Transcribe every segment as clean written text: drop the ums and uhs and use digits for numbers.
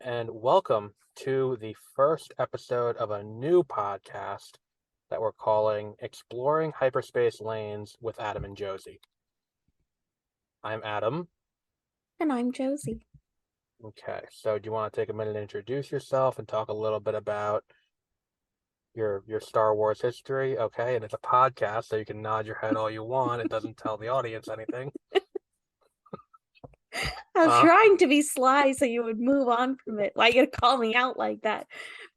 and welcome to the first episode of a new podcast that we're calling Exploring Hyperspace Lanes with Adam and Josie. I'm Adam. And I'm Josie. Okay, so do you want to take a minute to introduce yourself and talk a little bit about your Star Wars history? Okay, and it's a podcast, so you can nod your head all you want. It doesn't tell the audience anything. I was Uh, trying to be sly so you would move on from it. Why you gonna call me out like that?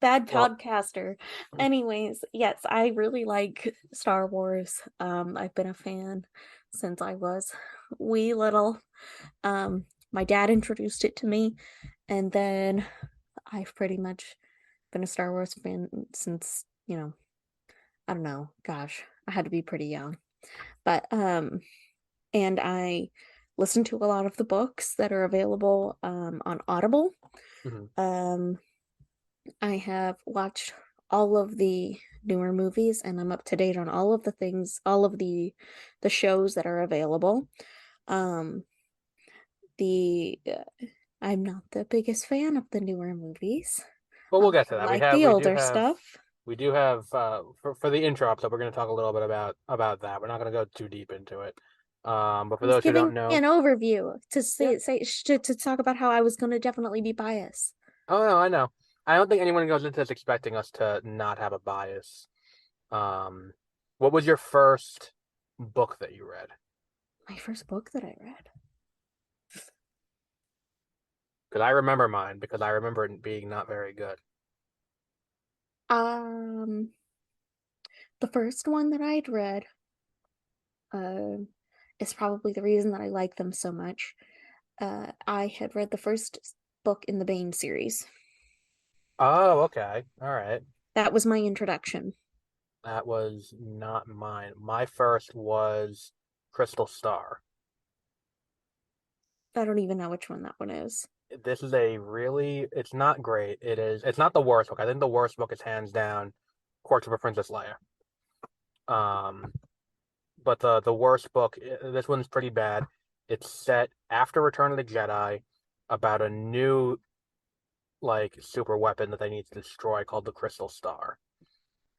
Bad well, podcaster. Anyways, yes, I really like Star Wars. I've been a fan since I was wee little. My dad introduced it to me, and then I've pretty much been a Star Wars fan since, I don't know, gosh, I had to be pretty young. But and I listen to a lot of the books that are available on Audible. mhm. Um, I have watched all of the newer movies, and I'm up to date on all of the things, all of the shows that are available. Um, the I'm not the biggest fan of the newer movies. But we'll get to I that. like the We do older have stuff. for the intro episode, we're going to talk a little bit about that. We're not going to go too deep into it. But I for was those who don't giving know, an overview to yeah. to talk about how I was going to definitely be biased. Oh no, I know. I don't think anyone goes into this expecting us to not have a bias. Um, what was your first book that you read? My first book that I read. Because I remember mine because I remember it being not very good. Um, the first one that I'd read, is probably the reason that I like them so much. I had read the first book in the Bane series. Oh, okay. All right. That was my introduction. That was not mine. My first was Crystal Star. I don't even know which one that one is. This is a really, it's not great. It's not the worst book. I think the worst book is hands down Courts of a Princess Leia. Um, but the worst book, this one's pretty bad. It's set after Return of the Jedi about a new like super weapon that they need to destroy called the Crystal Star.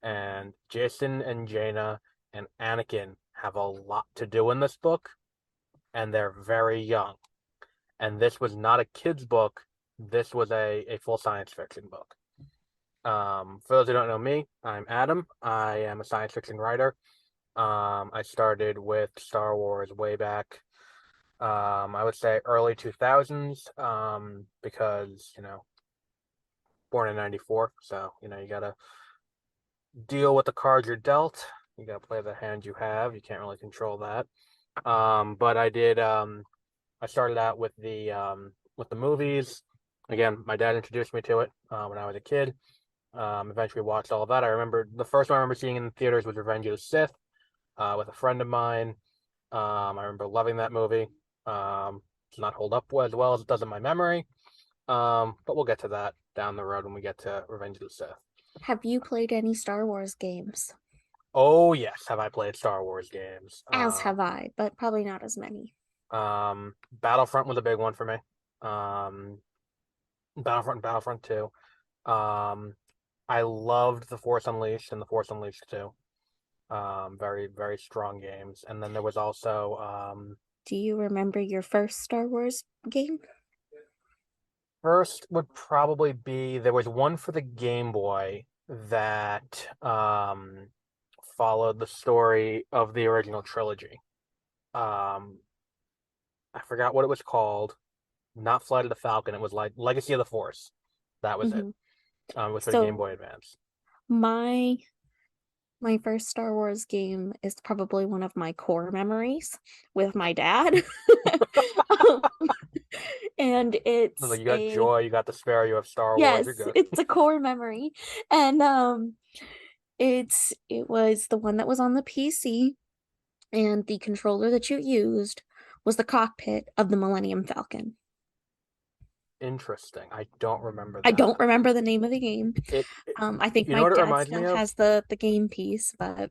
And Jason and Jaina and Anakin have a lot to do in this book, and they're very young. And this was not a kid's book. This was a full science fiction book. For those who don't know me, I'm Adam. I am a science fiction writer. I started with Star Wars way back, I would say early 2000s, because, born in 94. So, you got to deal with the cards you're dealt. You got to play the hand you have. You can't really control that. But I started out with the movies. Again, my dad introduced me to it when I was a kid. Eventually watched all of that. I remember the first one I remember seeing in the theaters was Revenge of the Sith with a friend of mine. I remember loving that movie. Does not hold up as well as it does in my memory. But we'll get to that down the road when we get to Revenge of the Sith. Have you played any Star Wars games? Oh yes, have I played Star Wars games? As have I, but probably not as many. Battlefront was a big one for me. Um, Battlefront 2. Um, I loved The Force Unleashed and The Force Unleashed 2. Very, very strong games. And then there was also Do you remember your first Star Wars game? first would probably be there was one for the Game Boy that followed the story of the original trilogy. Um, I forgot what it was called. Not Flight of the Falcon. It was like Legacy of the Force. That was it. Hmm. It was for the Game So Boy Advance. my my first Star Wars game is probably one of my core memories with my dad. Um, and Like it's you got a Joy, you got the Spare, you have Star Wars. You're yes, good. it's a core memory. And it was the one that was on the PC, and the controller that you used was the cockpit of the Millennium Falcon. Interesting. I don't remember I that. don't remember the name of the game. It I think you know my what it dad reminds me still of? has the game piece, but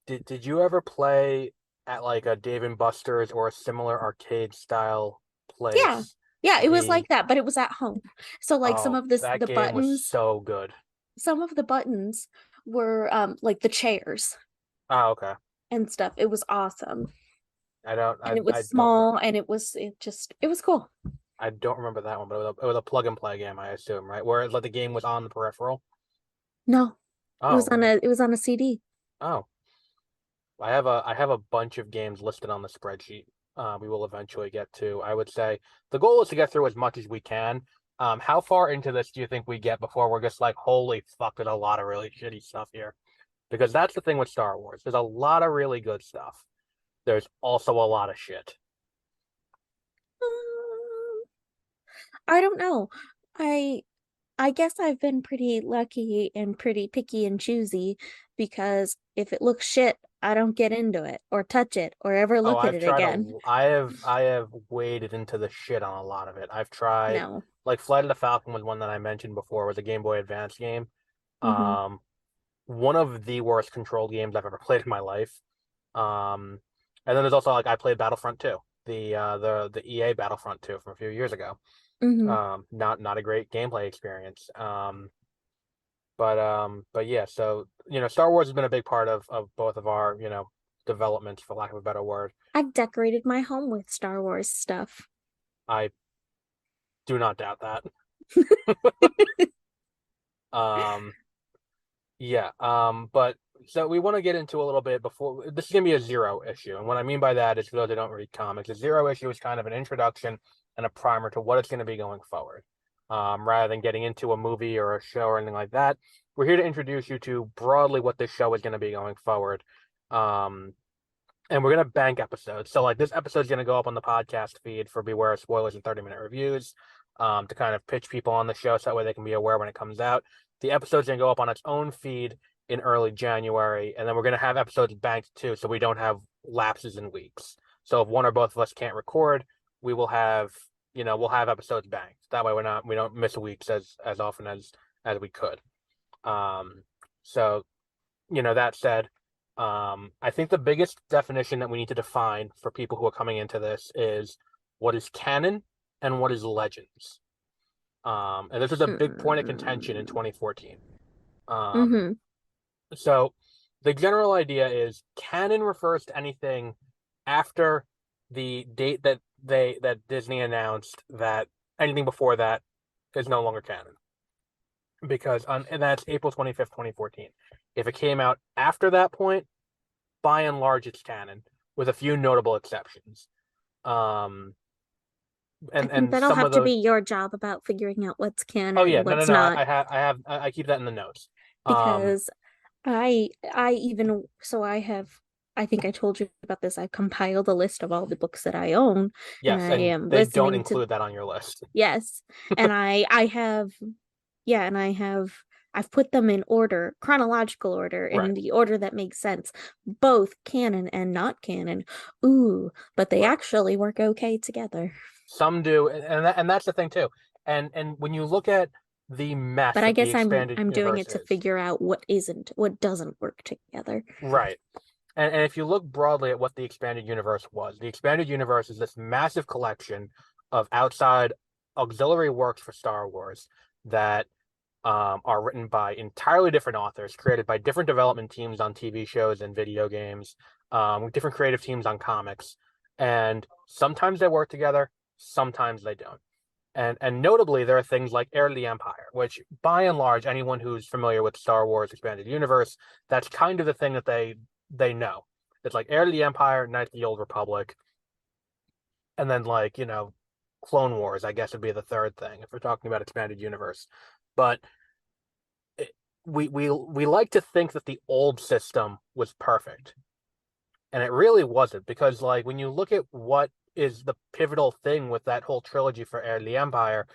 Did you ever play at like a Dave and Buster's or a similar arcade style yeah, place Yeah, it was The like that, but it was at home. So like Oh, that the game was buttons, so good. some of the buttons were like the chairs Oh, okay. and stuff. It was awesome. I don't And it was I don't small and it was cool. I don't remember that one, but it was a plug and play game, I assume, right? Where like the game was on the peripheral. No, Oh, right. it was on a CD. Oh, I have a bunch of games listed on the spreadsheet. We will eventually get to. I would say the goal is to get through as much as we can. How far into this do you think we get before we're just like, holy fuck, there's a lot of really shitty stuff here? Because that's the thing with Star Wars. There's a lot of really good stuff. There's also a lot of shit. Um, I don't know. I I guess I've been pretty lucky and pretty picky and choosy because if it looks shit, I don't get into it or touch it or ever Oh, look at it again. I have waded into the shit on a lot of it. I've tried No. like Flight of the Falcon was one that I mentioned before, was a Game Boy Advance game. Mm-hmm. Um, one of the worst controlled games I've ever played in my life. Um, and then there's also like I played Battlefront 2, the EA Battlefront 2 from a few years ago. Mm-hmm. Not a great gameplay experience. But yeah, so Star Wars has been a big part of both of our, developments, for lack of a better word. I've decorated my home with Star Wars stuff. I do not doubt that. Um, yeah. But so we want to get into a little bit before this is gonna be a zero issue. And what I mean by that is for those that don't read comics, a zero issue is kind of an introduction and a primer to what it's going to be going forward. Rather than getting into a movie or a show or anything like that, we're here to introduce you to broadly what this show is going to be going forward. Um, and we're gonna bank episodes. So like this episode is gonna go up on the podcast feed for Beware of Spoilers and 30-minute reviews, to kind of pitch people on the show so that way they can be aware when it comes out. The episode's gonna go up on its own feed in early January, and then we're gonna have episodes banked too, so we don't have lapses in weeks. So if one or both of us can't record, we will have we'll have episodes banked. That way we don't miss weeks as often as we could. Um, so that said, I think the biggest definition that we need to define for people who are coming into this is what is canon and what is legends. And this was a big point of contention in Mm. 2014. Um, Mm-hmm. so the general idea is canon refers to anything after the date that Disney announced that anything before that is no longer canon because and that's April 25th, 2014. If it came out after that point, by and large, it's canon, with a few notable exceptions. Um, I think and that'll some have of to those. be your job about figuring out what's Oh canon yeah, and no, no, what's no. not I keep that in the notes. Um, because I even so I think I told you about this. I compiled a list of all the books that I own and yes, I and am they don't listening to include that on your list. yes. And I have yeah, and I've put them in order, chronological order, Right, in the order that makes sense, both canon and not canon. Ooh, but they right. actually work okay together. Some do, and that's the thing too. And when you look at the mess But I that the guess expanded I'm doing universe it to is, figure out what doesn't work together. right. And if you look broadly at what the expanded universe was, the expanded universe is this massive collection of outside auxiliary works for Star Wars that are written by entirely different authors, created by different development teams on TV shows and video games, different creative teams on comics. And sometimes they work together, sometimes they don't. And notably, there are things like Heir to the Empire, which by and large, anyone who's familiar with Star Wars Expanded Universe, that's kind of the thing that they know. It's like Heir to the Empire, Knights of the Old Republic, and then like, Clone Wars, I guess would be the third thing if we're talking about Expanded Universe. But it, we like to think that the old system was perfect, and it really wasn't because like when you look at what is the pivotal thing with that whole trilogy for Heir to the Empire,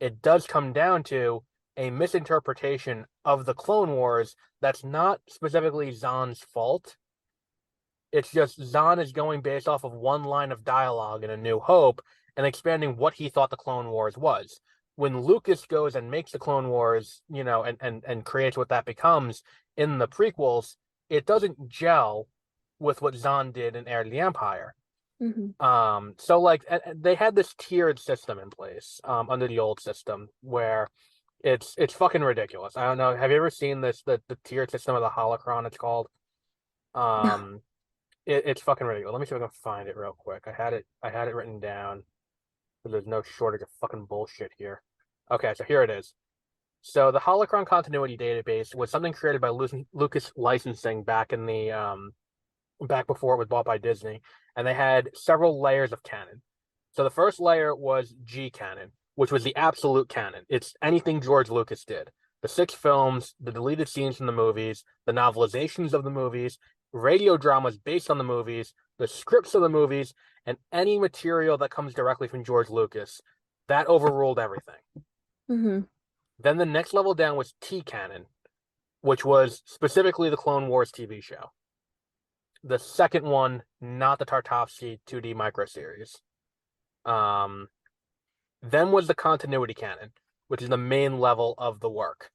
it does come down to a misinterpretation of the Clone Wars that's not specifically Zahn's fault. It's just Zahn is going based off of one line of dialogue in A New Hope and expanding what he thought the Clone Wars was. When Lucas goes and makes the Clone Wars, and creates what that becomes in the prequels, it doesn't gel with what Zahn did in Heir to the Empire. Hmm. So like they had this tiered system in place under the old system where it's fucking ridiculous. I don't know. Have you ever seen this the tiered system of the holocron? It's called. No. Um, it's fucking ridiculous. Let me see if I can find it real quick. I had it written down. There's no shortage of fucking bullshit here. Okay, so here it is. So the Holocron Continuity Database was something created by Lucas Licensing back before it was bought by Disney, and they had several layers of canon. So the first layer was G canon, which was the absolute canon. It's anything George Lucas did. The six films, the deleted scenes from the movies, the novelizations of the movies, radio dramas based on the movies, the scripts of the movies, and any material that comes directly from George Lucas. That overruled everything. Hmm. Then the next level down was T canon, which was specifically the Clone Wars TV show. The second one, not the Tartovsky 2D micro series. Um, then was the continuity canon, which is the main level of the work.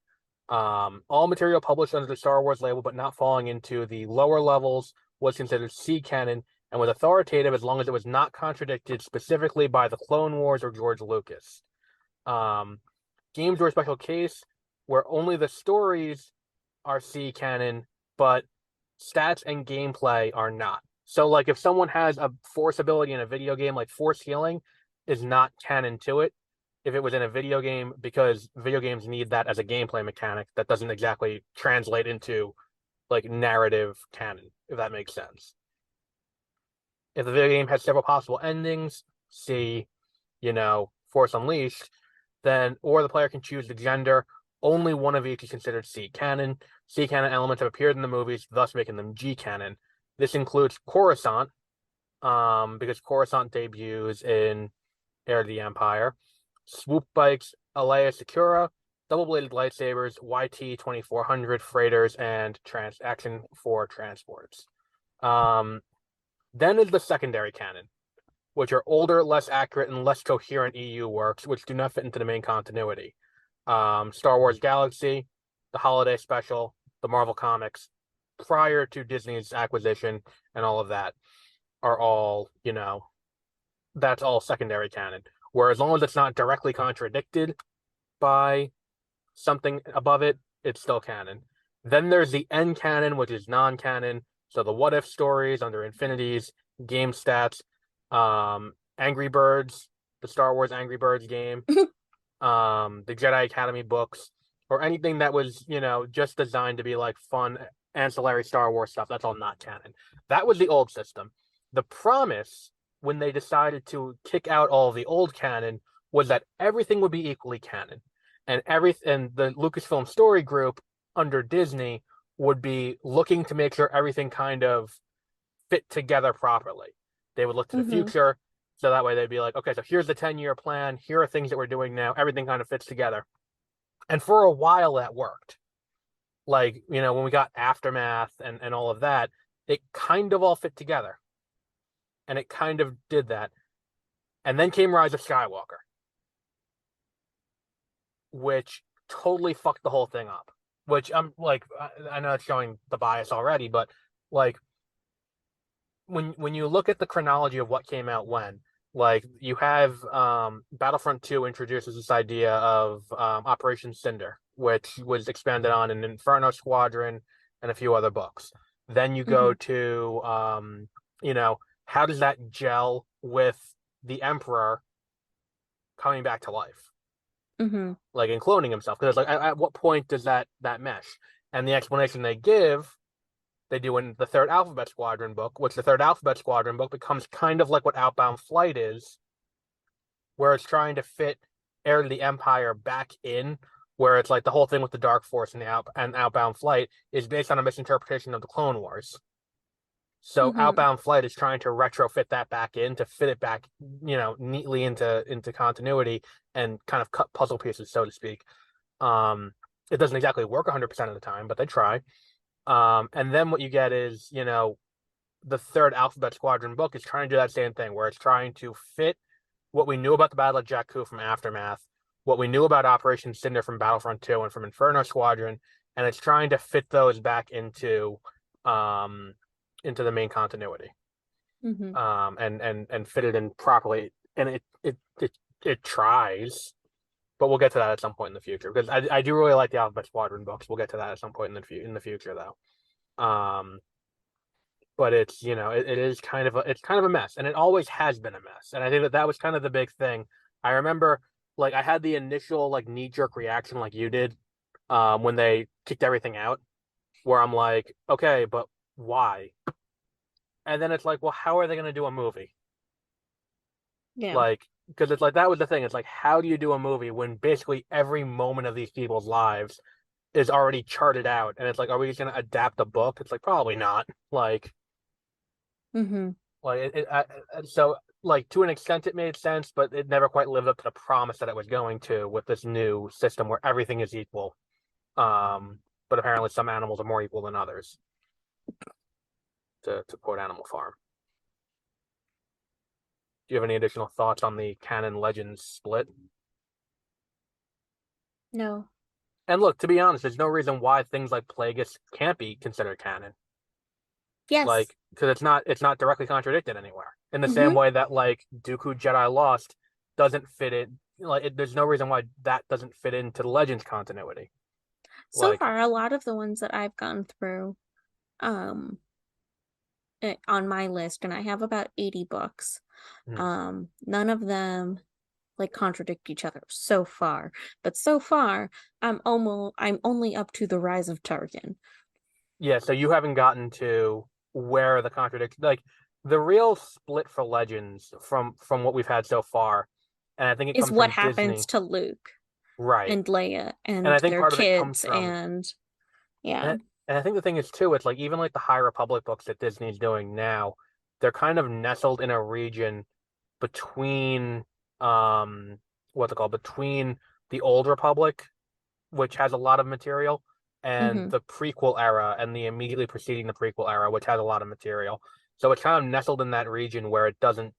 All material published under the Star Wars label but not falling into the lower levels was considered C canon and was authoritative as long as it was not contradicted specifically by the Clone Wars or George Lucas. Um, Games were a special case where only the stories are C canon, but stats and gameplay are not. So, like, if someone has a force ability in a video game, like force healing, is not canon to it. If it was in a video game, because video games need that as a gameplay mechanic, that doesn't exactly translate into like narrative canon, if that makes sense. If the video game has several possible endings, see, Force Unleashed, then or the player can choose the gender. Only one of each is considered C canon. C canon elements have appeared in the movies, thus making them G canon. This includes Coruscant, because Coruscant debuts in Heir to the Empire. Swoop bikes, Alea Secura, double-bladed lightsabers, YT 2400 freighters, and action for transports. Um, then is the secondary canon, which are older, less accurate, and less coherent EU works, which do not fit into the main continuity. Star Wars Galaxy, the Holiday Special, the Marvel Comics, prior to Disney's acquisition, and all of that are all, that's all secondary canon. Where as long as it's not directly contradicted by something above it, it's still canon. Then there's the end canon, which is non-canon. So the what if stories under Infinities, game stats, Angry Birds, the Star Wars Angry Birds game, the Jedi Academy books, or anything that was, just designed to be like fun ancillary Star Wars stuff. That's all not canon. That was the old system. The promise when they decided to kick out all of the old canon was that everything would be equally canon, and the Lucasfilm Story Group under Disney would be looking to make sure everything kind of fit together properly. They would look to the Hmm. future, so that way they'd be like, okay, so here's the 10-year plan. Here are things that we're doing now. Everything kind of fits together. And for a while that worked. Like, when we got Aftermath and all of that, it kind of all fit together. And it kind of did that. And then came Rise of Skywalker, which totally fucked the whole thing up. Which I'm like, I know it's showing the bias already, but like when you look at the chronology of what came out when, like you have Battlefront 2 introduces this idea of Operation Cinder, which was expanded on in Inferno Squadron and a few other books. Then you go Hmm. to how does that gel with the Emperor coming back to life, Hmm. like and cloning himself? Because like at what point does that mesh? And the explanation they do in the Third Alphabet Squadron book, which the Third Alphabet Squadron book becomes kind of like what Outbound Flight is, where it's trying to fit Heir to the Empire back in, where it's like the whole thing with the Dark Force and Outbound Flight is based on a misinterpretation of the Clone Wars. So Hmm. Outbound Flight is trying to retrofit that back in to fit it back, neatly into continuity and kind of cut puzzle pieces, so to speak. Um, it doesn't exactly work 100% of the time, but they try. And then what you get is, the Third Alphabet Squadron book is trying to do that same thing, where it's trying to fit what we knew about the Battle of Jakku from Aftermath, what we knew about Operation Cinder from Battlefront 2 and from Inferno Squadron, and it's trying to fit those back um into the main continuity. Mm-hmm. and fit it in properly. And it tries, but we'll get to that at some point in the future because I do really like the Alphabet Squadron books. We'll get to that at some point in the future though. But it's it is it's kind of a mess, and it always has been a mess. And I think that that was kind of the big thing. I remember like I had the initial like knee jerk reaction like you did when they kicked everything out, where I'm like, okay, but why? And then it's like, well, how are they going to do a movie? Yeah. Like, because it's like that was the thing. It's like, how do you do a movie when basically every moment of these people's lives is already charted out? And it's like, are we just going to adapt a book? It's like, probably not. Mm-hmm. So like to an extent it made sense, but it never quite lived up to the promise that it was going to with this new system where everything is equal. But apparently some animals are more equal than others, to quote Animal Farm. Do you have any additional thoughts on the canon legends split? No. And look, to be honest, there's no reason why things like Plagueis can't be considered canon. Yes. Like, because it's not directly contradicted anywhere. In the Mm-hmm. same way that like Dooku Jedi Lost doesn't fit in. There's no reason why that doesn't fit into the Legends continuity. So Like, far, a lot of the ones that I've gone through, um, on my list, and I have about 80 books. hmm. None of them like contradict each other so far. But so far, I'm only up to the rise of Tarkin. Yeah. So you haven't gotten to where the contradiction, like the real split for Legends from what we've had so far, and I think it Is comes what from happens Disney, to Luke right? and Leia And I and think their part of it comes kids from and yeah. And I think the thing is too, it's like even like the High Republic books that Disney's doing now, they're kind of nestled in a region between what's it called? Between the Old Republic, which has a lot of material, and Mm-hmm. the prequel era and the immediately preceding the prequel era, which has a lot of material. So it's kind of nestled in that region where it doesn't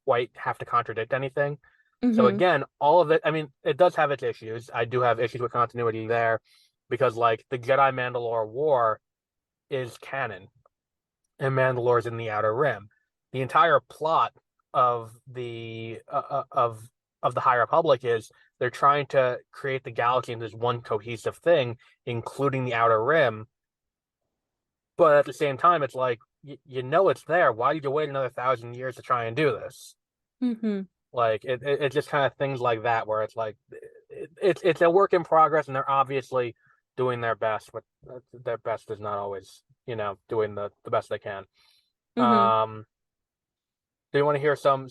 quite have to contradict anything. So Mm-hmm. again, all of it, I mean, it does have its issues. I do have issues with continuity there because like the Jedi Mandalore War is canon and Mandalore's in the Outer Rim. The entire plot of the High Republic is they're trying to create the galaxy into this one cohesive thing, including the Outer Rim. But at the same time, it's like it's there. Why did you wait another 1,000 years to try and do this? Mm-hmm. Like it's just kind of things like that where it's like it's a work in progress, and they're obviously doing their best, but their best is not always doing the best they can. Mm-hmm. Um, do you want to hear some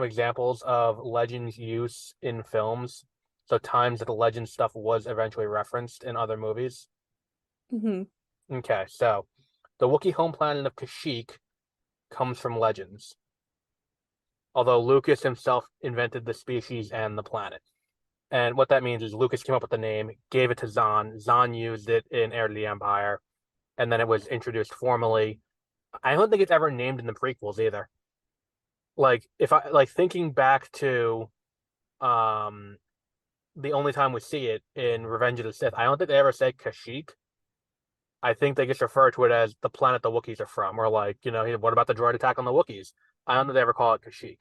examples of Legends use in films? So times that the Legend stuff was eventually referenced in other movies. Mm-hmm. Okay, so the Wookiee home planet of Kashyyyk comes from Legends, although Lucas himself invented the species and the planet. And what that means is Lucas came up with the name, gave it to Zahn. Zahn used it in Heir to the Empire, and then it was introduced formally. I don't think it's ever named in the prequels either. Like if I like thinking back to um the only time we see it in Revenge of the Sith, I don't think they ever say Kashyyyk. I think they just refer to it as the planet the Wookiees are from, or like, what about the droid attack on the Wookiees? I don't think they ever call it Kashyyyk.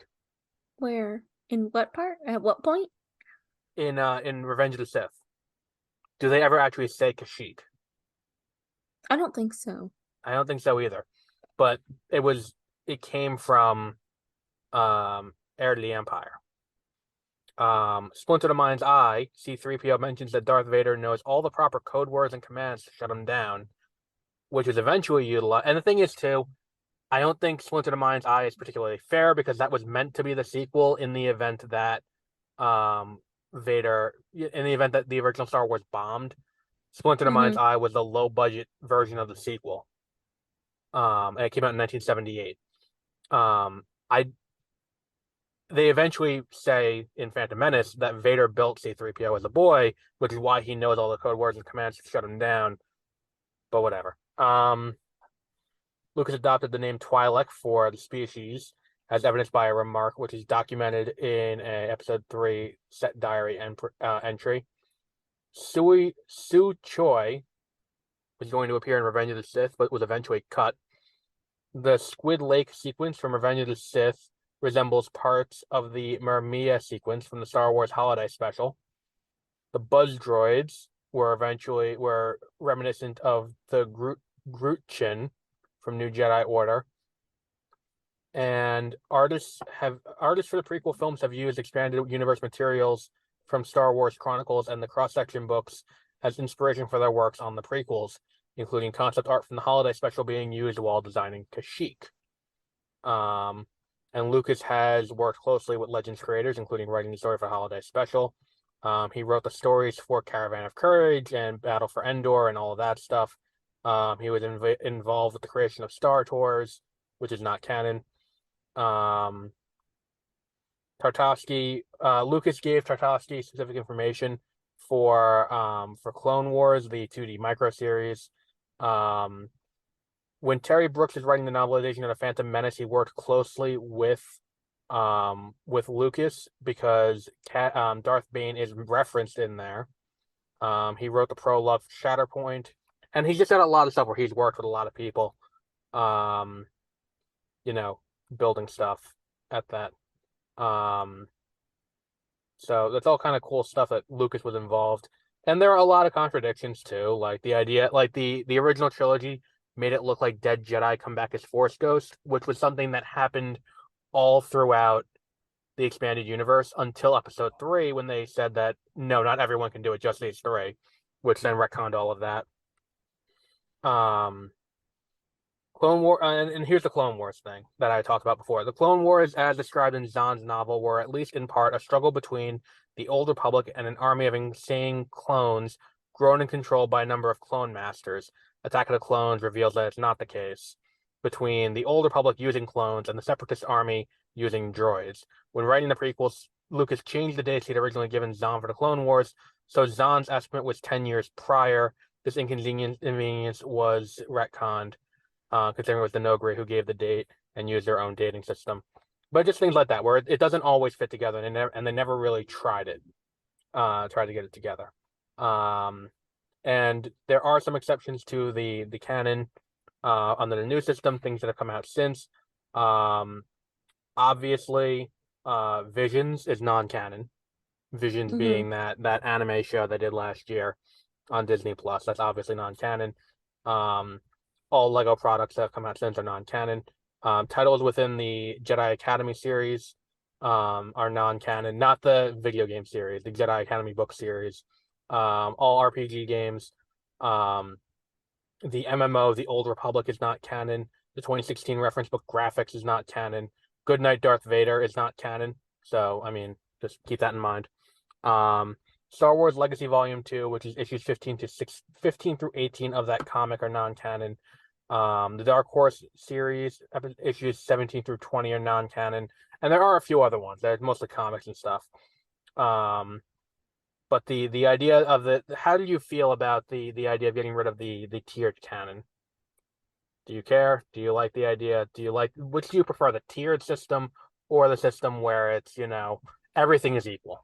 Where? In what part? At what point? In Revenge of the Sith. Do they ever actually say Kashyyyk? I don't think so. I don't think so either. But it came from Heir to the Empire. Splinter the Mind's Eye, C3PO mentions that Darth Vader knows all the proper code words and commands to shut him down, which is eventually utilized. And the thing is, too, I don't think Splinter the Mind's Eye is particularly fair because that was meant to be the sequel in the event that in the event that the original Star Wars bombed. Splinter the Mm-hmm. Mind's Eye was the low budget version of the sequel. And it came out in 1978. I They eventually say in Phantom Menace that Vader built C3PO as a boy, which is why he knows all the code words and commands to shut him down. But whatever. Lucas adopted the name Twi'lek for the species, as evidenced by a remark which is documented in a episode 3 set diary entry. Su Choi was going to appear in Revenge of the Sith, but was eventually cut. The Squid Lake sequence from Revenge of the Sith resembles parts of the Myrmia sequence from the Star Wars Holiday Special. The Buzz droids were reminiscent of the Grootchin from New Jedi Order. And artists for the prequel films have used expanded universe materials from Star Wars Chronicles and the cross-section books as inspiration for their works on the prequels, including concept art from the Holiday Special being used while designing Kashyyyk. And Lucas has worked closely with Legends creators, including writing the story for Holiday Special. He wrote the stories for Caravan of Courage and Battle for Endor and all of that stuff. He was involved with the creation of Star Tours, which is not canon. Lucas gave Tartakovsky specific information for Clone Wars, the 2D micro series. When Terry Brooks is writing the novelization of The Phantom Menace, he worked closely with Lucas because Darth Bane is referenced in there. He wrote the prologue Shatterpoint, and he's just done a lot of stuff where he's worked with a lot of people, building stuff at that. So that's all kind of cool stuff that Lucas was involved. And there are a lot of contradictions too, like the idea, like the original trilogy made it look like dead Jedi come back as Force ghosts, which was something that happened all throughout the expanded universe until episode 3, when they said that no, not everyone can do it, just these 3, which then retconned all of that. Clone War, and here's the Clone Wars thing that I talked about before. The Clone Wars, as described in Zahn's novel, were at least in part a struggle between the Old Republic and an army of insane clones grown and controlled by a number of clone masters. Attack of the Clones reveals that it's not the case. Between the Old Republic using clones and the Separatist army using droids. When writing the prequels, Lucas changed the dates he'd originally given Zahn for the Clone Wars, so Zahn's estimate was 10 years prior. This inconvenience was retconned, considering it was the Noghri who gave the date and used their own dating system. But just things like that, where it doesn't always fit together, and they never really tried to get it together. And there are some exceptions to the canon under the new system, things that have come out since. Obviously, Visions is non-canon. Visions being that anime show they did last year on Disney Plus. That's obviously non-canon. All Lego products that have come out since are non-canon. Titles within the Jedi Academy series are non-canon, not the video game series, the Jedi Academy book series. All RPG games. The MMO, The Old Republic, is not canon. The 2016 reference book graphics is not canon. Goodnight Darth Vader is not canon. So, I mean, just keep that in mind. Star Wars Legacy Volume 2, which is issues 15 through 18 of that comic, are non-canon. The Dark Horse series, issues 17 through 20, are non-canon. And there are a few other ones. They're mostly comics and stuff. But the idea of how do you feel about the idea of getting rid of the tiered canon? Do you care? Do you like the idea? Which do you prefer, the tiered system or the system where it's, everything is equal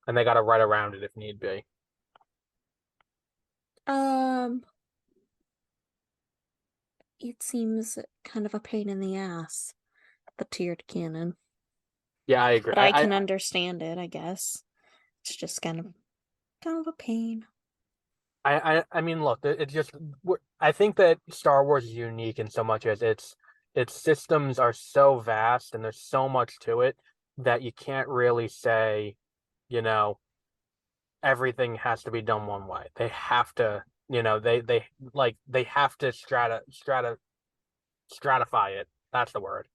and they got to write around it if need be? It seems kind of a pain in the ass, the tiered canon. Yeah, I agree. But I can understand it, I guess. It's just kind of a pain. I mean, look, it's just, I think that Star Wars is unique in so much as its systems are so vast and there's so much to it that you can't really say, everything has to be done one way. They have to, they have to stratify it. That's the word.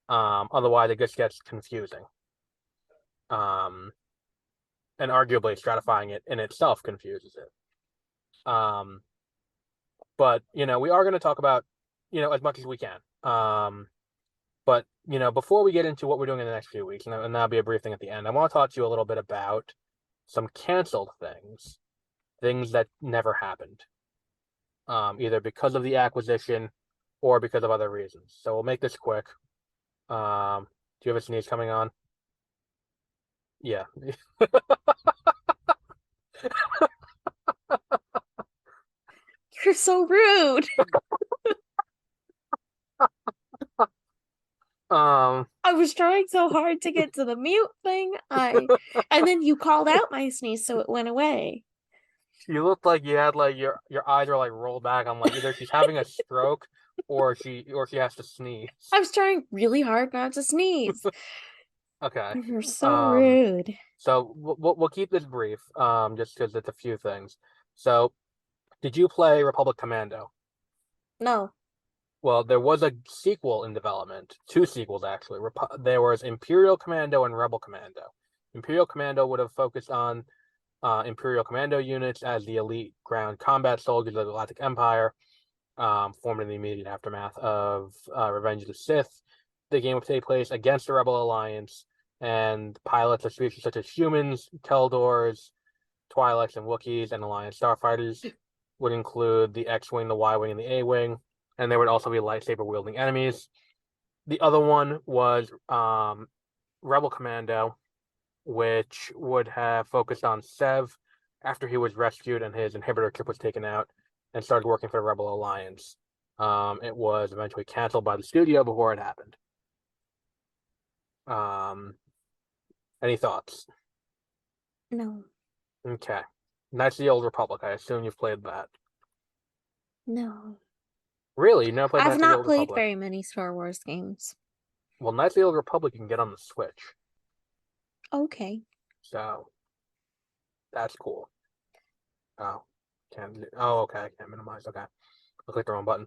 Otherwise it just gets confusing. And arguably stratifying it in itself confuses it. But we are going to talk about as much as we can. But before we get into what we're doing in the next few weeks, and that'll be a brief thing at the end, I want to talk to you a little bit about some canceled things that never happened, either because of the acquisition or because of other reasons. So we'll make this quick. Do you have a sneeze coming on? Yeah. You're so rude. was trying so hard to get to the mute thing. And then you called out my sneeze, so it went away. You looked like you had like your eyes were like rolled back. I'm like either she's having a stroke or she has to sneeze. I was trying really hard not to sneeze. Okay. You're so Um. rude. So we'll keep this brief. Just because it's a few things. So, did you play Republic Commando? No. Well, there was a sequel in development, two sequels actually. There was Imperial Commando and Rebel Commando. Imperial Commando would have focused on Imperial Commando units as the elite ground combat soldiers of the Galactic Empire, formed in the immediate aftermath of Revenge of the Sith. The game would take place against the Rebel Alliance, and pilots of species such as humans, Keldors, Twi'leks, and Wookiees, and Alliance starfighters would include the X-Wing, the Y-Wing, and the A-Wing, and there would also be lightsaber-wielding enemies. The other one was Rebel Commando, which would have focused on Sev after he was rescued and his inhibitor chip was taken out and started working for the Rebel Alliance. It was eventually canceled by the studio before it happened. Any thoughts? No. Okay. Knights of the Old Republic. I assume you've played that. No. Really? You never played I've Knights of the not Old played Republic? very many Star Wars games. Well, Knights of the Old Republic you can get on the Switch. Okay. So that's cool. Oh, okay. I can't minimize. Okay. I clicked the wrong button.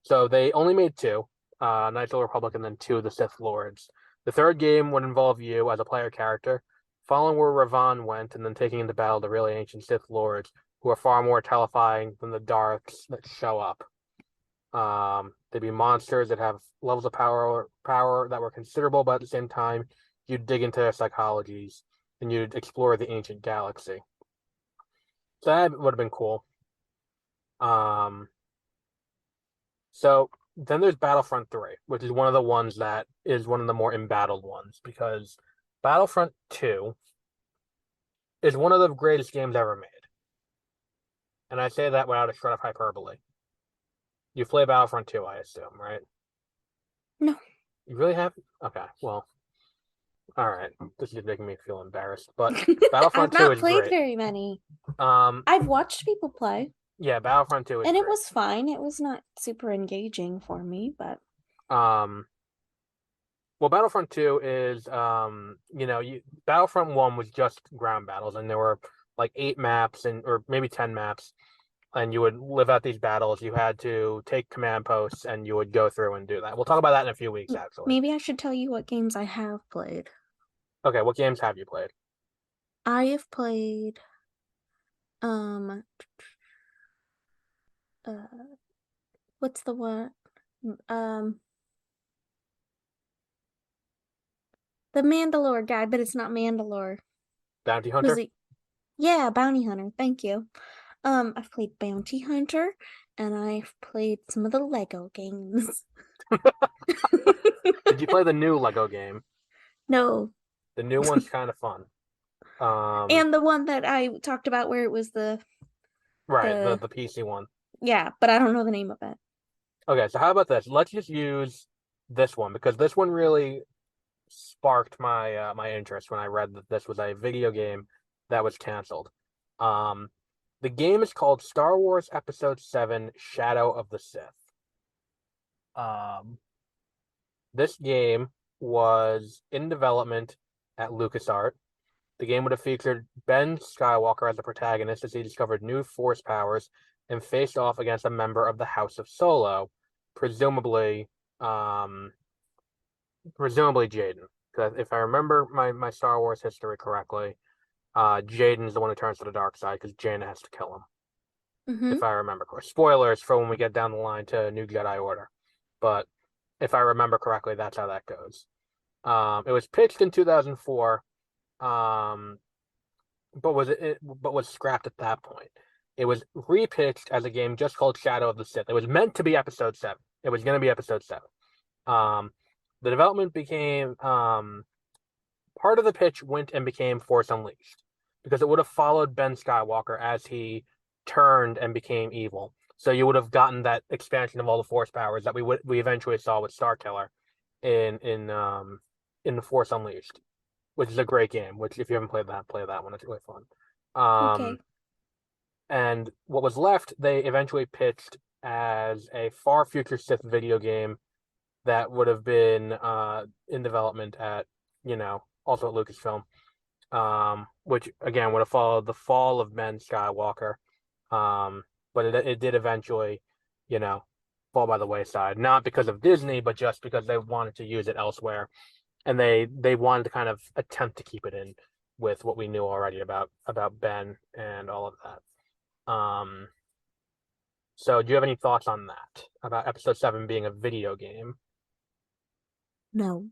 So they only made two, Knights of the Republic and then two of the Sith Lords. The third game would involve you as a player character, following where Ravan went and then taking into battle the really ancient Sith Lords, who are far more terrifying than the Darks that show up. They'd be monsters that have levels of power that were considerable, but at the same time, you'd dig into their psychologies and you'd explore the ancient galaxy. So that would have been cool. So then there's Battlefront 3, which is one of the ones that is one of the more embattled ones because Battlefront 2 is one of the greatest games ever made. And I say that without a shred of hyperbole. You play Battlefront 2, I assume, right? No. You really haven't? Okay, well, all right. This is making me feel embarrassed, but Battlefront I've 2 not is played great. very many. Um, I've watched people play, yeah, Battlefront 2 is and it great. was fine. It was not super engaging for me, but Well, Battlefront 2 is Battlefront 1 was just ground battles, and there were like 8 maps or maybe 10 maps, and you would live out these battles. You had to take command posts, and you would go through and do that. We'll talk about that in a few weeks, actually. maybe I should tell you what games I have played. Okay, what games have you played? I have played uh what's the one? Um the Mandalore guy, but it's not Mandalore. Bounty Was Hunter? it? Yeah, Bounty Hunter. Thank you. I've played Bounty Hunter and I've played some of the Lego games. Did you play the new Lego game? No. The new one's kind of fun. And the one that I talked about where it was Right, the the PC one. yeah, but I don't know the name of it. Okay, so how about this? Let's just use this one because this one really sparked my interest when I read that this was a video game that was canceled. Um, the game is called Star Wars Episode 7: Shadow of the Sith. Um, this game was in development at LucasArts. The game would have featured Ben Skywalker as the protagonist as he discovered new Force powers and faced off against a member of the House of Solo, presumably Jaden. Because if I remember my Star Wars history correctly, Jaden's the one who turns to the dark side because Jaina has to kill him. Mm-hmm. If I remember correctly. Spoilers for when we get down the line to New Jedi Order. But if I remember correctly, that's how that goes. It was pitched in 2004, but was scrapped at that point. It was repitched as a game just called Shadow of the Sith. It was meant to be Episode 7. It was going to be Episode 7. The development became part of the pitch went and became Force Unleashed because it would have followed Ben Skywalker as he turned and became evil. So you would have gotten that expansion of all the Force powers that we eventually saw with Starkiller in in The Force Unleashed, which is a great game. Which if you haven't played that, play that one. It's really fun. Okay. And what was left, they eventually pitched as a far future Sith video game that would have been in development at, also at Lucasfilm, which again would have followed the fall of Ben Skywalker. But it did eventually, fall by the wayside, not because of Disney, but just because they wanted to use it elsewhere, and they wanted to kind of attempt to keep it in with what we knew already about Ben and all of that. So do you have any thoughts on that about Episode 7 being a video game? No.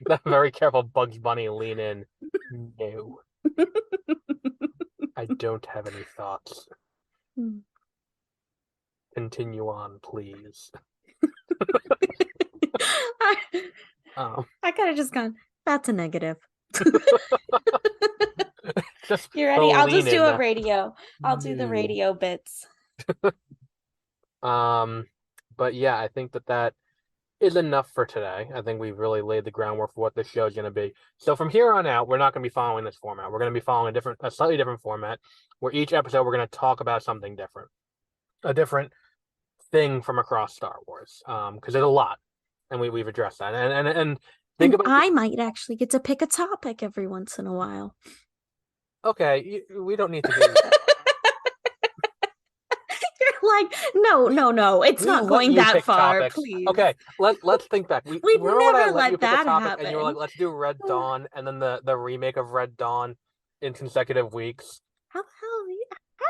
That very careful Bugs Bunny lean in. No. I don't have any thoughts. Continue on, please. I could have just gone, that's a negative. Just You ready? I'll just do in. a radio. I'll do the radio bits. But yeah, I think that is enough for today. I think we've really laid the groundwork for what this show is going to be. So from here on out, we're not going to be following this format. We're going to be following a slightly different format, where each episode we're going to talk about something different, a different thing from across Star Wars. Because there's a lot, and we've addressed that. And think about. I might actually get to pick a topic every once in a while. Okay, we don't need to do that. You're like, no, it's not going that far, topics. please. Okay, let's think back. We'd remember when I never let you pick a that topic happen. and you were like, let's do Red Dawn, and then the remake of Red Dawn in consecutive weeks. How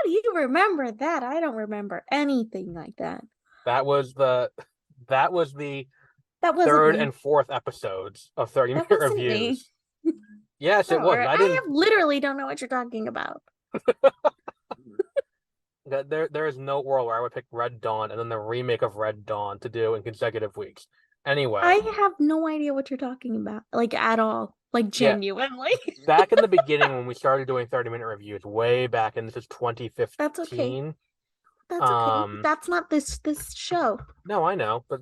do you remember that? I don't remember anything like that. That was the third and fourth episodes of 30-minute reviews. Me. Yes, it was. I literally don't know what you're talking about. There is no world where I would pick Red Dawn and then the remake of Red Dawn to do in consecutive weeks. Anyway, I have no idea what you're talking about, like at all, like genuinely. Yeah. Back in the beginning when we started doing 30-minute reviews, way back, and this is 2015. That's okay. That's okay. That's not this show. No, I know, but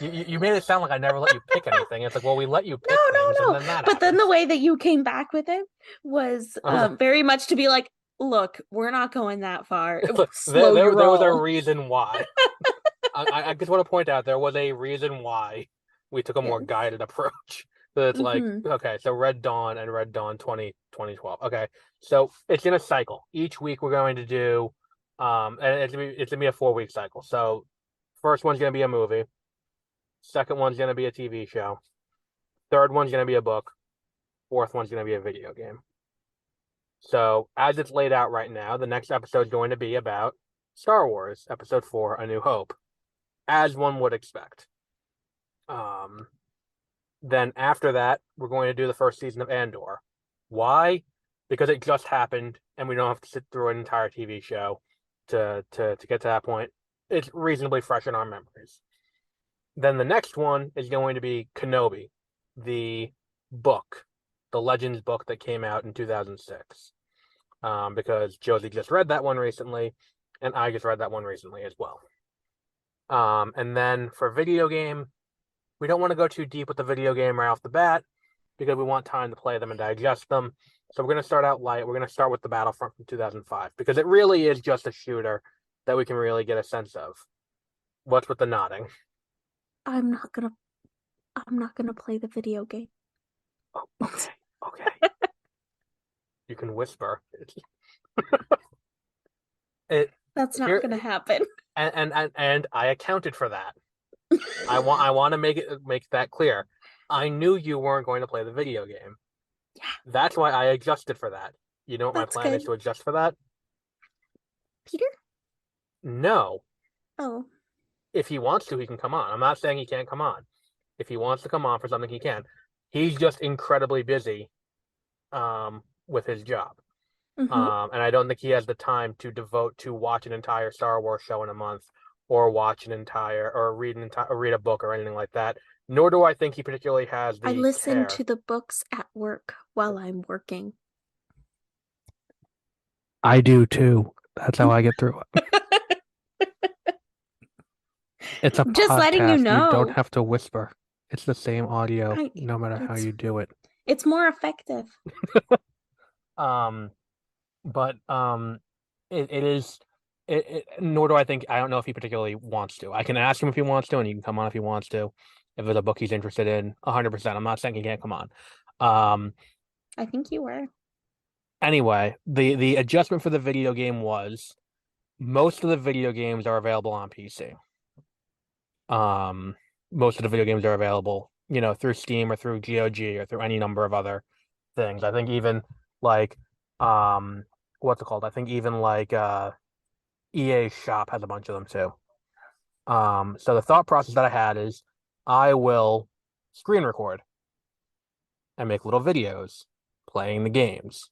you made it sound like I never let you pick anything. It's like, well, we let you pick things, and then that. But then the way that you came back with it was very much to be like, look, we're not going that far. There was a reason why. I just want to point out there was a reason why we took a more guided approach. So it's like, okay, so Red Dawn and Red Dawn 2012. Okay, so it's in a cycle. Each week we're going to do, and it's gonna be a 4-week cycle. So first one's gonna be a movie. Second one's gonna be a TV show. Third one's gonna be a book. Fourth one's gonna be a video game. So as it's laid out right now, the next episode is going to be about Star Wars, Episode 4, A New Hope, as one would expect. Then after that, we're going to do the first season of Andor. Why? Because it just happened, and we don't have to sit through an entire TV show to get to that point. It's reasonably fresh in our memories. Then the next one is going to be Kenobi, the book, the Legends book that came out in 2006. Because Josie just read that one recently, and I just read that one recently as well. And then for video game, we don't want to go too deep with the video game right off the bat because we want time to play them and digest them. So we're going to start out light. We're going to start with the Battlefront from 2005 because it really is just a shooter that we can really get a sense of. What's with the nodding? I'm not gonna play the video game. Oh, okay. You can whisper. That's not gonna happen. And I accounted for that. I want to make that clear. I knew you weren't going to play the video game. Yeah. That's why I adjusted for that. You know what my plan is to adjust for that? Peter? No. Oh. If he wants to, he can come on. I'm not saying he can't come on. If he wants to come on for something, he can. He's just incredibly busy with his job. And I don't think he has the time to devote to watch an entire Star Wars show in a month or watch read a book or anything like that. Nor do I think he particularly has the I listen care. to the books at work while I'm working. I do too. That's how I get through it. It's a just podcast. Letting you know. You don't have to whisper. It's the same audio I no matter how you do it. it's more effective. Um, but it is. Nor do I think I don't know if he particularly wants to. I can ask him if he wants to, and he can come on if he wants to. If there's a book he's interested in, 100%. I'm not saying he can't come on. Um, I think you were. anyway, the adjustment for the video game was most of the video games are available on PC. Um, most of the video games are available, through Steam or through GOG or through any number of other things. I think even like um what's it called? I think even like EA Shop has a bunch of them too. So the thought process that I had is I will screen record and make little videos playing the games,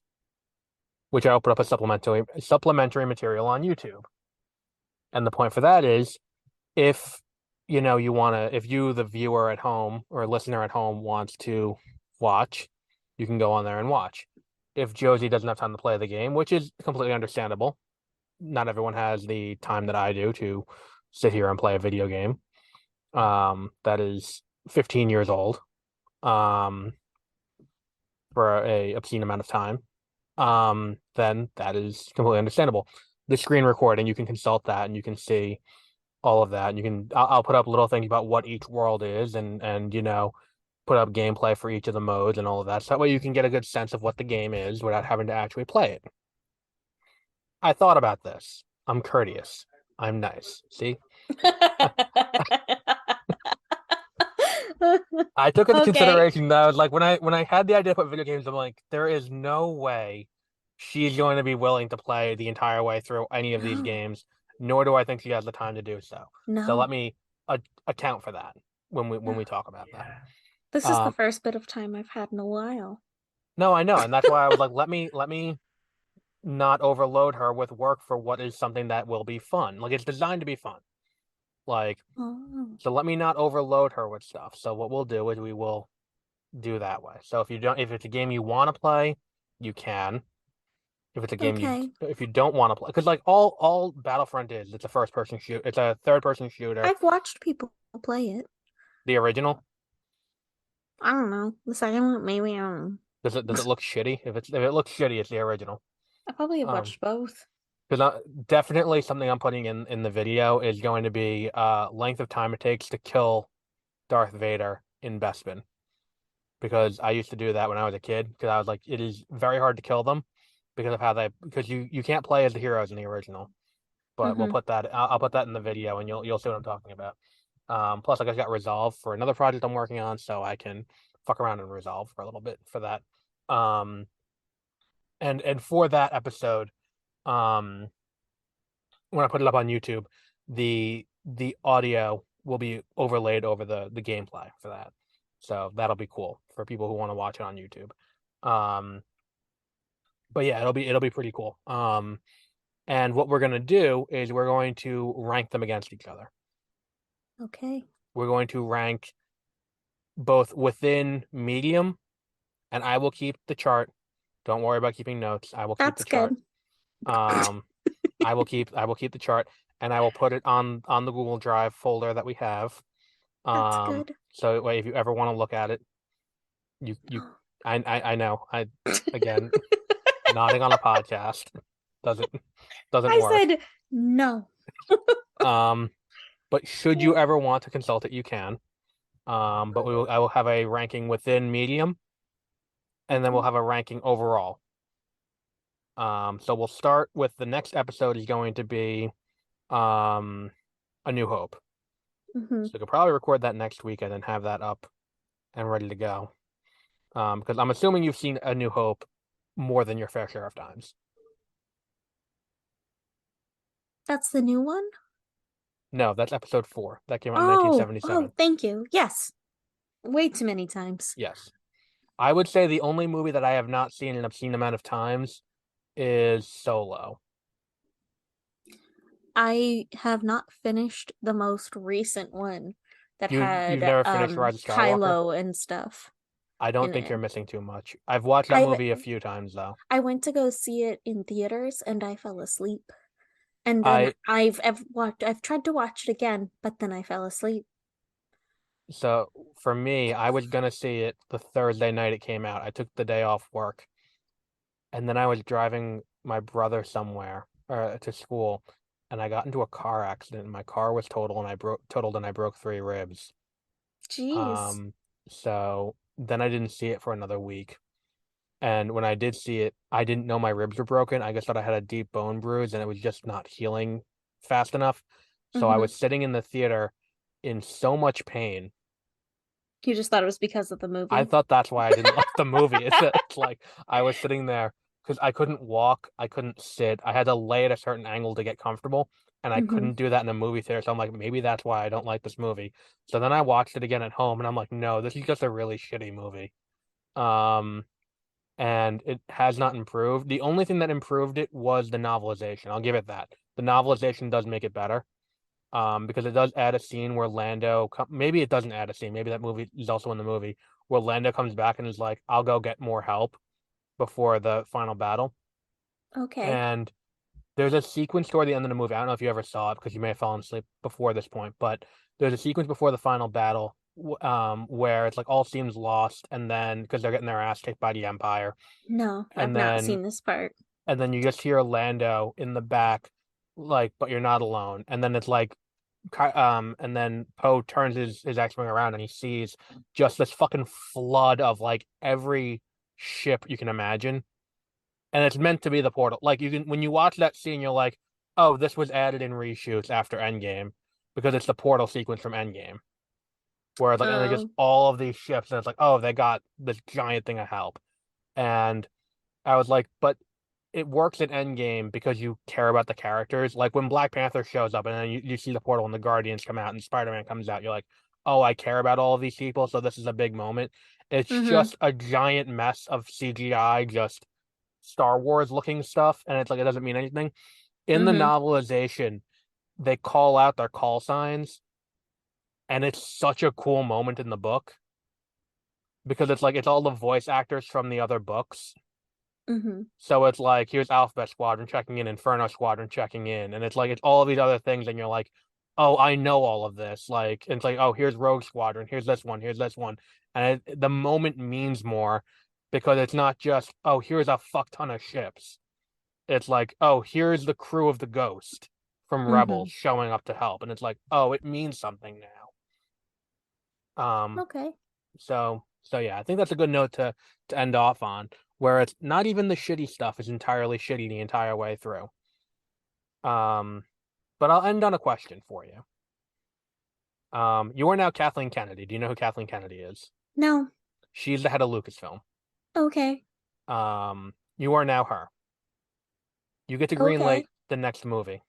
which I'll put up a supplementary material on YouTube. And the point for that is if if you, the viewer at home or listener at home, wants to watch, you can go on there and watch. If Josie doesn't have time to play the game, which is completely understandable, not everyone has the time that I do to sit here and play a video game. That is 15 years old. For a obscene amount of time. Then that is completely understandable. The screen recording, you can consult that and you can see all of that. And I'll put up little things about what each world is and put up gameplay for each of the modes and all of that. So that way you can get a good sense of what the game is without having to actually play it. I thought about this. I'm courteous. I'm nice. See? I took into Okay. consideration that I was like when I had the idea to put video games, I'm like, there is no way she's going to be willing to play the entire way through any of these No, games, nor do I think she has the time to do so. So let no. me account for that when we talk about that. This is the Um, first bit of time I've had in a while. no, I know, and that's why I was like, let me not overload her with work for what is something that will be fun. Like it's designed to be fun. Like Oh, so let me not overload her with stuff. So what we'll do is we will do that way. So if it's a game you want to play, you can. If it's a game okay. if you don't want to play, because like all Battlefront is, it's a first person shoot, it's a third person shooter. I've watched people play it. The original, I don't know. The second one, maybe I don't does it know. look shitty? If it looks shitty, it's the original. I probably have Um, watched both. because definitely something I'm putting in the video is going to be length of time it takes to kill Darth Vader in Bespin. Because I used to do that when I was a kid. Because I was like, it is very hard to kill them because of how because you can't play as the heroes in the original. But we'll Mm-hmm. put that. I'll put that in the video, and you'll see what I'm talking about. Plus, like I got Resolve for another project I'm working on, so I can fuck around and Resolve for a little bit for that. Um, and for that episode, um, when I put it up on YouTube, the audio will be overlaid over the gameplay for that. So that'll be cool for people who want to watch it on YouTube. Um, but yeah, it'll be pretty cool. And what we're gonna do is we're going to rank them against each other. Okay. We're going to rank both within medium, and I will keep the chart. Don't worry about keeping notes. I will keep the That's chart. good. Um, I will keep the chart, and I will put it on the Google Drive folder that we have. That's good. So that way, if you ever want to look at it, you I know again nodding on a podcast doesn't doesn't I work. said no. Um, but should you ever want to consult it, you can. But I will have a ranking within medium, and then we'll have a ranking overall. So we'll start with the next episode is going to be um A New Hope. Mm-hmm. So we could probably record that next week and then have that up and ready to go. Because I'm assuming you've seen A New Hope more than your fair share of times. That's the new one? No, that's episode 4. That came out in Oh, 1977. thank you. Yes. Way too many times. Yes. I would say the only movie that I have not seen an obscene amount of times is Solo. I have not finished the most recent one that You've had never finished Rise of Skywalker? Kylo and stuff I don't in think you're it. missing too much. I've watched that I movie a few times though. I went to go see it in theaters and I fell asleep. And then I I've tried to watch it again, but then I fell asleep. So for me, I was gonna see it the Thursday night it came out. I took the day off work, and then I was driving my brother somewhere to school, and I got into a car accident. And my car was totaled, and I broke 3 ribs. Jeez. Um, so then I didn't see it for another week. And when I did see it, I didn't know my ribs were broken. I just thought I had a deep bone bruise, and it was just not healing fast enough. So I Mm-hmm. was sitting in the theater in so much pain. You just thought it was because of the I movie. thought that's why I didn't like the movie. It's like I was sitting there because I couldn't walk, I couldn't sit. I had to lay at a certain angle to get comfortable, and I Mm-hmm. couldn't do that in a movie theater. So I'm like, maybe that's why I don't like this movie. So then I watched it again at home, and I'm like, no, this is just a really shitty movie. Um, and it has not improved. The only thing that improved it was the novelization. I'll give it that. The novelization does make it better. Because it does add a scene where maybe it doesn't add a scene. Maybe that movie is also in the movie where Lando comes back and is like, "I'll go get more help before the final battle." Okay. And there's a sequence toward the end of the movie. I don't know if you ever saw it because you may have fallen asleep before this point, but there's a sequence before the final battle, where it's like all seems lost, and then because they're getting their ass kicked by the Empire, No, I've and not then seen this part. you just hear Lando in the back, like, but you're not alone, and then it's like and then Poe turns his X-wing around and he sees just this fucking flood of like every ship you can imagine, and it's meant to be the portal. Like you can when you watch that scene, you're like, oh, this was added in reshoots after Endgame because it's the portal sequence from Endgame, where it's like and it's just Um, all of these ships, and it's like, oh, they got this giant thing of help, and I was like, but it works in Endgame because you care about the characters. Like when Black Panther shows up and then you see the portal and the Guardians come out and Spider-Man comes out, you're like, oh, I care about all of these people, so this is a big moment. It's mm-hmm. just a giant mess of CGI, just Star Wars looking stuff, and it's like it doesn't mean anything. In the Mm-hmm. novelization, they call out their call signs, and it's such a cool moment in the book because it's like it's all the voice actors from the other books. Mm-hmm. So it's like here's Alphabet Squadron checking in, Inferno Squadron checking in, and it's like it's all of these other things, and you're like, oh, I know all of this. Like it's like, oh, here's Rogue Squadron, here's this one, and the moment means more because it's not just oh, here's a fuck ton of ships. It's like oh, here's the crew of the Ghost from Mm-hmm. Rebels showing up to help, and it's like oh, it means something now. Okay. So yeah, I think that's a good note to end off on, where it's not even the shitty stuff is entirely shitty the entire way through. Um, but I'll end on a question for you. You are now Kathleen Kennedy. Do you know who Kathleen Kennedy is? No. She's the head of Lucasfilm. Okay. You are now her. You get to greenlight Okay. the next movie.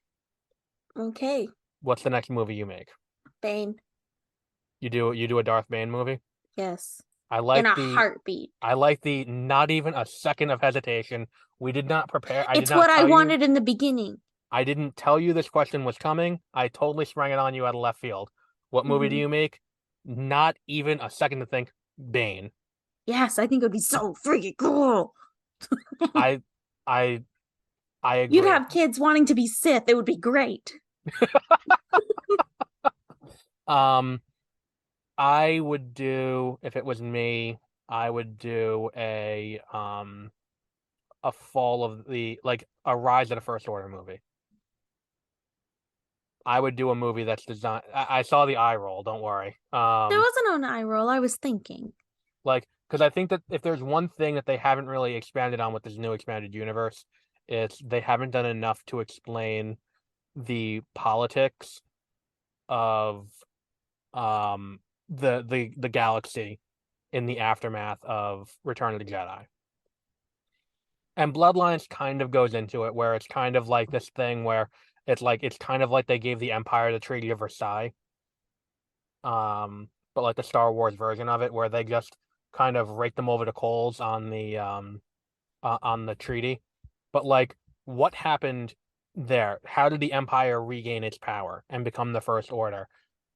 Okay. What's the next movie you make? Bane. You do a Darth Bane movie? Yes. I In like a the heartbeat. I like the not even a second of hesitation. We did not prepare. I did It's not what I tell you. wanted in the beginning. I didn't tell you this question was coming. I totally sprang it on you out of left field. What movie do Mm-hmm. you make? Not even a second to think. Bane. Yes, I think it would be so freaking cool. I I I You'd agree. have kids wanting to be Sith. It would be great. Um I would do if it was me, I would do a fall of the like a Rise of the First Order movie. I would do a movie that's designed I saw the eye roll, don't worry. There wasn't an eye roll. I was thinking. Like, because I think that if there's one thing that they haven't really expanded on with this new expanded universe, it's they haven't done enough to explain the politics of um the galaxy in the aftermath of Return of the Jedi. And Bloodlines kind of goes into it where it's kind of like this thing where it's kind of like they gave the Empire the Treaty of Versailles. But like the Star Wars version of it where they just kind of rake them over the coals on the treaty. But like, what happened there? How did the Empire regain its power and become the First Order?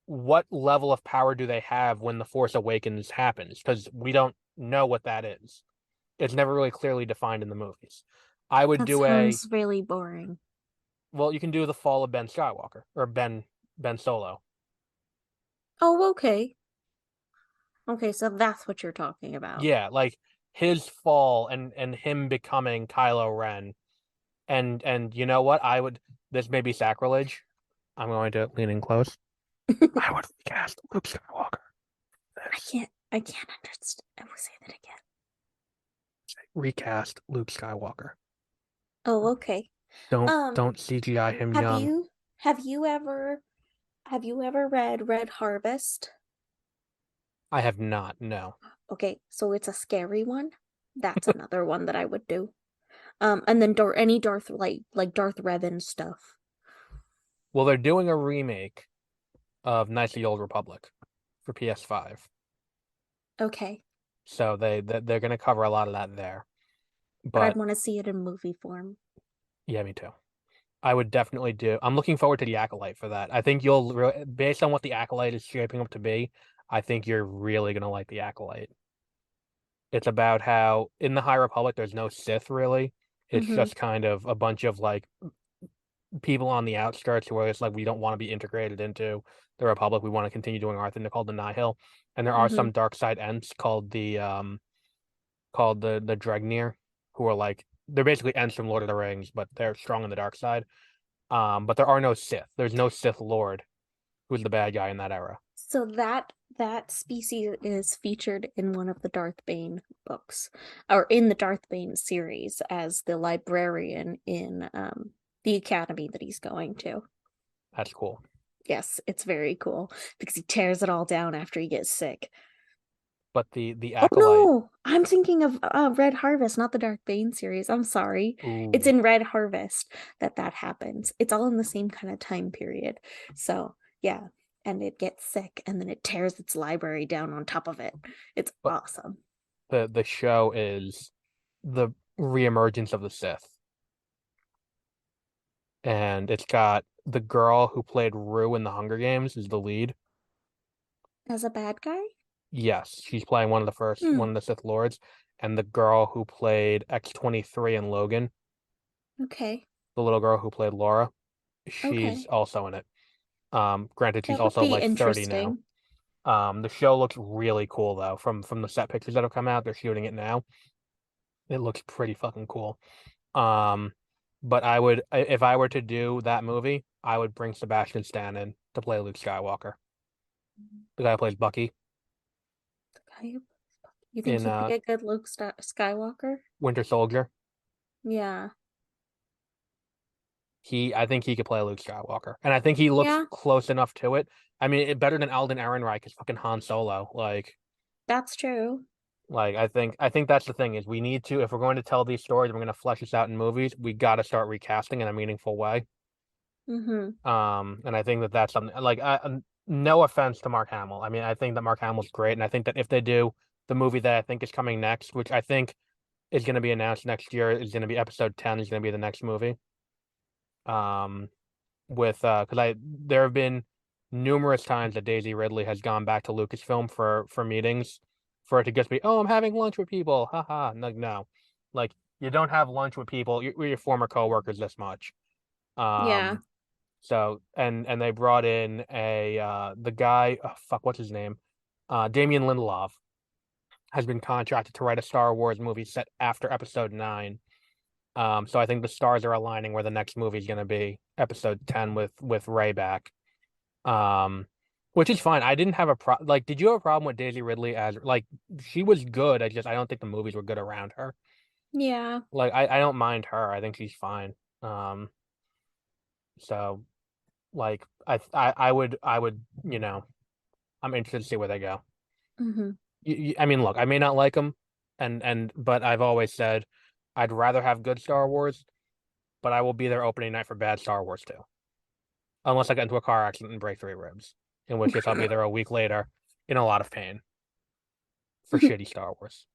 What level of power do they have when the Force Awakens happens? Because we don't know what that is. It's never really clearly defined in the movies. I would That do a sounds really boring. well, you can do the fall of Ben Skywalker or Ben Solo. Oh, okay. Okay, so that's what you're talking about. Yeah, like his fall and him becoming Kylo Ren. And you know what? This may be sacrilege. I'm going to lean in close. I would cast Luke Skywalker. This I can't understand. I will say that again. recast Luke Skywalker. Oh, okay. Um, Don't CGI him have young. you have you ever have you ever read Red Harvest? I have not, no. Okay, so it's a scary one. That's another one that I would do. And then any Darth like Darth Revan stuff. Well, they're doing a remake of Knights of the Old Republic for PS5. Okay, So they're going to cover a lot of that there. but I'd But want to see it in movie form. yeah, me too. I would definitely do. I'm looking forward to the Acolyte for that. I think based on what the Acolyte is shaping up to be, I think you're really going to like the Acolyte. It's about how in the High Republic there's no Sith really. It's Mm-hmm. just kind of a bunch of like people on the outskirts where it's like we don't want to be integrated into the Republic. We want to continue doing our thing. They're called the Nihil, and there are Mm-hmm. some dark side Ents called the Dregnir, who are like they're basically Ents from Lord of the Rings, but they're strong on the dark side. But there are no Sith. There's no Sith Lord who's the bad guy in that era. So that species is featured in one of the Darth Bane books, or in the Darth Bane series as the librarian in the academy that he's going to. That's cool. Yes, it's very cool because he tears it all down after he gets sick. But the Oh Acolyte, no, I'm thinking of Red Harvest, not the Darth Bane series. I'm sorry. It's ooh, in Red Harvest that happens. It's all in the same kind of time period. So, yeah, and it gets sick and then it tears its library down on top of it. It's but awesome. the show is the reemergence of the Sith. And it's got the girl who played Rue in the Hunger Games is the lead. As a bad guy? Yes, she's playing Hmm. one of the Sith Lords, and the girl who played X-23 in Logan, Okay. the little girl who played Laura, she's Okay. also in it. Granted, she's That would also be like 30 now. interesting. The show looks really cool though. From the set pictures that have come out, they're shooting it now. It looks pretty fucking cool. Um, but if I were to do that movie, I would bring Sebastian Stan in to play Luke Skywalker, the guy who plays Bucky You think in he'd be a good Luke Skywalker? Winter Soldier. Yeah. I think he could play Luke Skywalker, and I think he looks Yeah, close enough to it. I mean, better than Alden Ehrenreich is fucking Han Solo. that's true. I think that's the thing is we need to if we're going to tell these stories, and we're going to flesh this out in movies. We got to start recasting in a meaningful way. Mm-hmm. And I think that that's something no offense to Mark Hamill. I mean, I think that Mark Hamill's great, and I think that if they do the movie that I think is coming next, which I think is going to be announced next year, is going to be episode 10, is going to be the next movie. Um, with because I there have been numerous times that Daisy Ridley has gone back to Lucasfilm for meetings for it to just be, oh, I'm having lunch with people, haha. No, like you don't have lunch with people, your former coworkers this much. Yeah. Um, so and they brought in the guy, oh, fuck, what's his name? Damien Lindelof has been contracted to write a Star Wars movie set after Episode 9. So I think the stars are aligning where the next movie is going to be Episode 10 with Ray back. Um, which is fine. I didn't have a like. Did you have a problem with Daisy Ridley as like she was good? I don't think the movies were good around her. Yeah. Like I don't mind her. I think she's fine. Um, so like I would I'm interested to see where they go. Mm-hmm. I mean, look, I may not like them, but I've always said I'd rather have good Star Wars, but I will be there opening night for bad Star Wars too, unless I get into a car accident and break 3 ribs, in which case I'll be there a week later in a lot of pain for shitty Star Wars.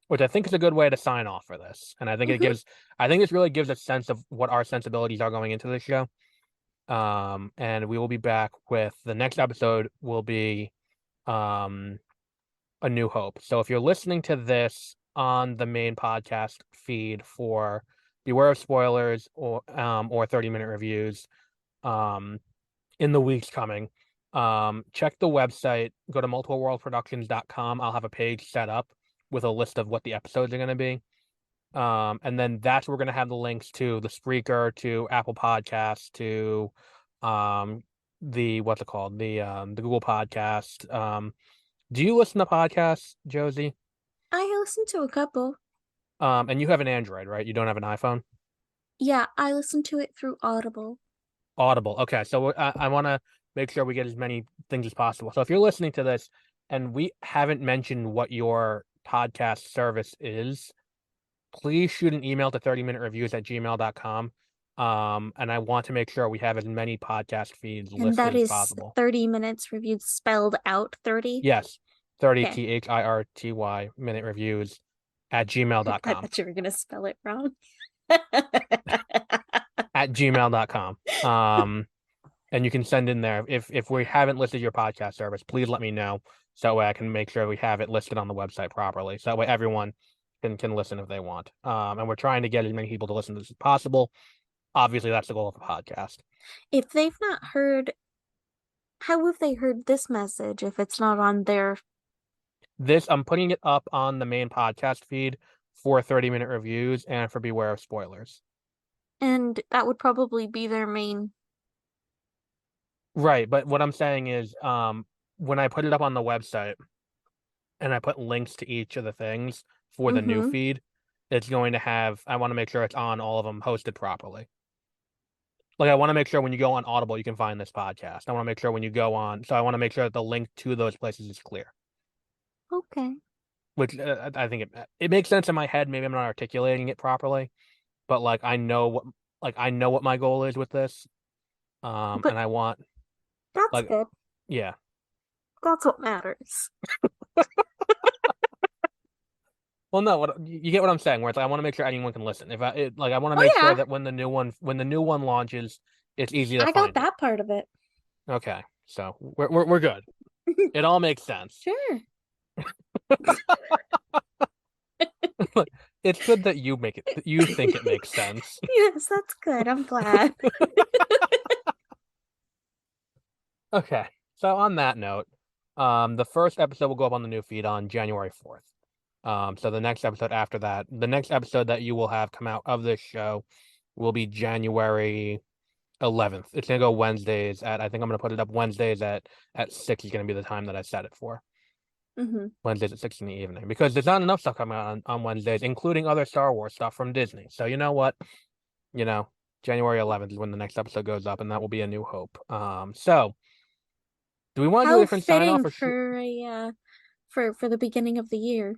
Which I think is a good way to sign off for this, and I think this really gives a sense of what our sensibilities are going into this show. And we will be back with the next episode will be um A New Hope. So if you're listening to this on the main podcast feed for Beware of Spoilers or 30-minute reviews, um, in the weeks coming, check the website, go to multipleworldproductions.com. I'll have a page set up with a list of what the episodes are going to be. And then that's where we're going to have the links to the Spreaker, to Apple Podcasts, to the what's it called? The Google Podcast. Do you listen to podcasts, Josie? I listen to a couple. And you have an Android, right? You don't have an iPhone? Yeah, I listen to it through Audible. Audible. Okay, so I want to make sure we get as many things as possible. So if you're listening to this and we haven't mentioned what your podcast service is, please shoot an email to 30minutereviews@gmail.com. And I want to make sure we have as many podcast feeds And that listed as is possible. 30 minutes reviewed spelled out 30? Yes, 30 Okay. THIRTY minute reviews at I gmail.com. thought you were going to spell it wrong. At gmail.com. And you can send in there if we haven't listed your podcast service, please let me know so that way I can make sure we have it listed on the website properly. So that way everyone can listen if they want. And we're trying to get as many people to listen to this as possible. Obviously, that's the goal of the podcast. If they've not heard, how have they heard this message if it's not on their... I'm putting it up on the main podcast feed for 30-minute reviews and for Beware of Spoilers. And that would probably be their main... Right, but what I'm saying is, when I put it up on the website and I put links to each of the things for the new feed, it's going to have, I want to make sure it's on all of them hosted properly. Like, I want to make sure when you go on Audible, you can find this podcast. I want to make sure when you go on, so I want to make sure that the link to those places is clear. Okay. Which I think it makes sense in my head. Maybe I'm not articulating it properly, but like I know what my goal is with this. But and I want that's like good. yeah. That's what matters. Well, no, you get what I'm saying. Where it's like I want to make sure anyone can listen. If I want to make sure that when the new one launches, it's easy to I got find that part of it. Okay, so we're good. It all makes sense. Sure. It's good that you think it makes sense. Yes, that's good. I'm glad. Okay, so on that note, the first episode will go up on the new feed on January 4th. So the next episode after that, the next episode that you will have come out of this show will be January 11th. It's gonna go Wednesdays I think I'm gonna put it up Wednesdays at 6 is gonna be the time that I set it for. Wednesdays at 6 in the evening, because there's not enough stuff coming out on Wednesdays, including other Star Wars stuff from Disney. So you know what? January 11th is when the next episode goes up, and that will be A New Hope. So do we want to do a different sign off for a for the beginning of the year?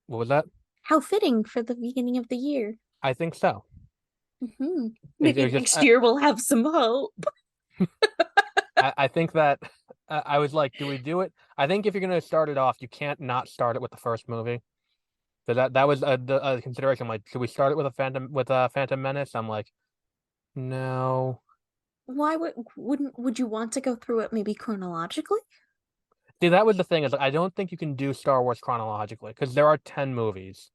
What was that? How fitting for the beginning of the year. I think so. Maybe next year we'll have some hope. I think that I was like, do we do it? I think if you're going to start it off, you can't not start it with the first movie. So that was a consideration. Like, should we start it with a Phantom Menace? I'm like, no. Why would you want to go through it maybe chronologically? See, that was the thing, is like, I don't think you can do Star Wars chronologically because there are 10 movies.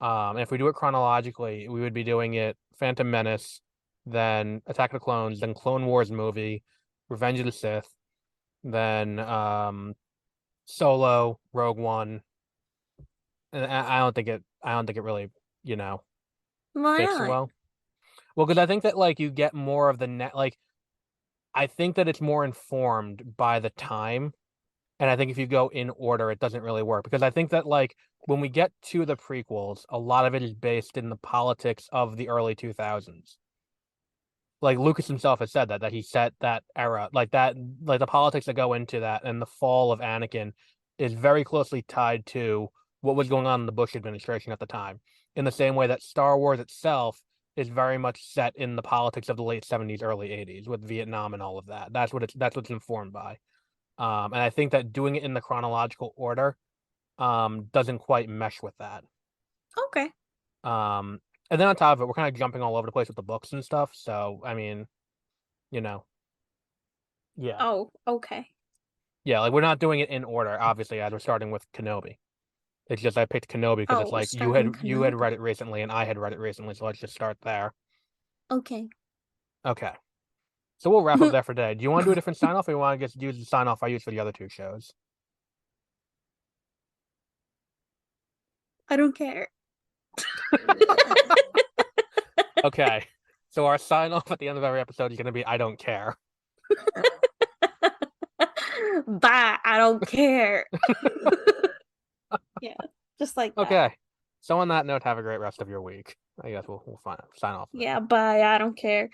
If we do it chronologically, we would be doing it Phantom Menace, then Attack of the Clones, then Clone Wars movie, Revenge of the Sith, then Solo, Rogue One. And I don't think it really, Why fits not? well. Well, because I think that like you get more of the I think that it's more informed by the time. And I think if you go in order, it doesn't really work, because I think that like when we get to the prequels, a lot of it is based in the politics of the early 2000s. Like Lucas himself has said that he set that era, like the politics that go into that and the fall of Anakin is very closely tied to what was going on in the Bush administration at the time. In the same way that Star Wars itself is very much set in the politics of the late 70s, early 80s with Vietnam and all of that. That's what it's informed by. And I think that doing it in the chronological order doesn't quite mesh with that. Okay. And then on top of it, we're kind of jumping all over the place with the books and stuff. So, I mean, yeah. Oh, okay. Yeah, like we're not doing it in order, obviously, as we're starting with Kenobi. It's just I picked Kenobi because it's like you had read it recently and I had read it recently, so let's just start there. Okay. Okay. So we'll wrap up there for today. Do you want to do a different sign off, or you want to just use the sign off I used for the other two shows? I don't care. Okay. So our sign off at the end of every episode is going to be I don't care. Bye. I don't care. Yeah, just like that. Okay. So on that note, have a great rest of your week. I guess we'll sign off. Yeah, bye. I don't care.